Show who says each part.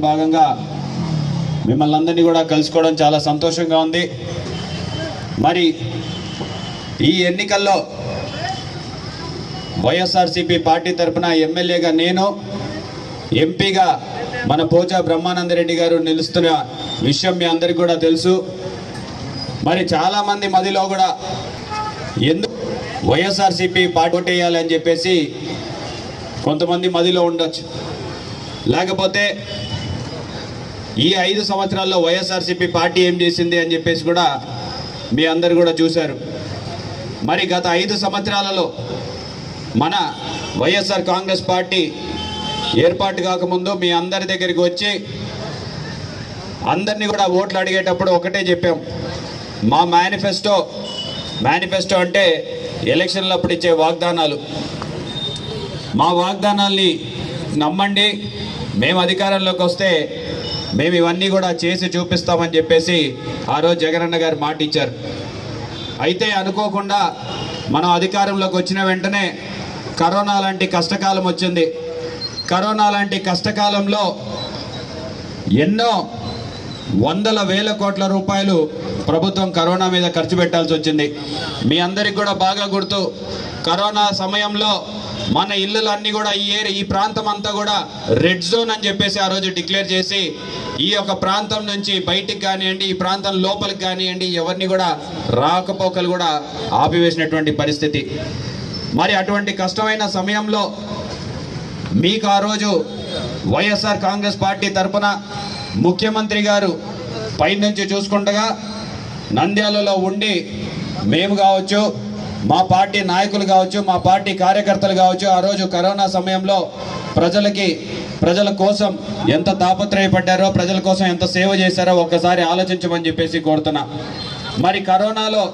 Speaker 1: భాగంగా మిమ్మల్ని అందరినీ కూడా కలుసుకోవడం చాలా సంతోషంగా ఉంది. మరి ఈ ఎన్నికల్లో వైఎస్ఆర్సీపీ పార్టీ తరఫున ఎమ్మెల్యేగా నేను, ఎంపీగా మన పోచా బ్రహ్మానందరెడ్డి గారు నిలుస్తున్న విషయం మీ అందరికీ కూడా తెలుసు. మరి చాలామంది మదిలో కూడా ఎందుకు వైఎస్ఆర్సీపీ పార్టీ ఓటేయాలని చెప్పేసి కొంతమంది మదిలో ఉండొచ్చు. లేకపోతే ఈ 5 సంవత్సరాల్లో వైఎస్ఆర్సీపీ పార్టీ ఏం చేసింది అని చెప్పేసి కూడా మీ అందరు కూడా చూశారు. మరి గత 5 సంవత్సరాలలో మన వైఎస్ఆర్ కాంగ్రెస్ పార్టీ ఏర్పాటు కాకముందు మీ అందరి దగ్గరికి వచ్చి అందరినీ కూడా ఓట్లు అడిగేటప్పుడు ఒకటే చెప్పాం, మా మేనిఫెస్టో అంటే ఎలక్షన్లు అప్పుడు ఇచ్చే వాగ్దానాలు, మా వాగ్దానాల్ని నమ్మండి, మేము అధికారంలోకి వస్తే మేము ఇవన్నీ కూడా చేసి చూపిస్తామని చెప్పేసి ఆ రోజు జగనన్న గారు మాట ఇచ్చారు. అయితే అనుకోకుండా మనం అధికారంలోకి వచ్చిన వెంటనే కరోనా లాంటి కష్టకాలం వచ్చింది. కరోనా లాంటి కష్టకాలంలో ఎన్నో వందల వేల కోట్ల రూపాయలు ప్రభుత్వం కరోనా మీద ఖర్చు పెట్టాల్సి వచ్చింది. మీ అందరికి కూడా బాగా గుర్తు, కరోనా సమయంలో మన ఇళ్ళలన్నీ కూడా ఈ ప్రాంతం అంతా కూడా రెడ్ జోన్ అని చెప్పేసి ఆ రోజు డిక్లేర్ చేసి ఈ యొక్క ప్రాంతం నుంచి బయటికి కానివ్వండి, ఈ ప్రాంతం లోపలికి కానివ్వండి, ఎవరిని కూడా రాకపోకలు కూడా ఆపివేసినటువంటి పరిస్థితి. మరి అటువంటి కష్టమైన సమయంలో మీకు ఆ రోజు వైఎస్ఆర్ కాంగ్రెస్ పార్టీ తరఫున ముఖ్యమంత్రి గారు పైనుంచి చూసుకుంటగా నంద్యాలలో ఉండి మేము కావచ్చు, మా పార్టీ నాయకులు కావచ్చు, మా పార్టీ కార్యకర్తలు కావచ్చు, ఆ రోజు కరోనా సమయంలో ప్రజల కోసం ఎంత తాపత్రయపడ్డారో, ప్రజల కోసం ఎంత సేవ చేశారో ఒక్కసారి ఆలోచించమని చెప్పేసి కోరుతున్నా. మరి కరోనాలో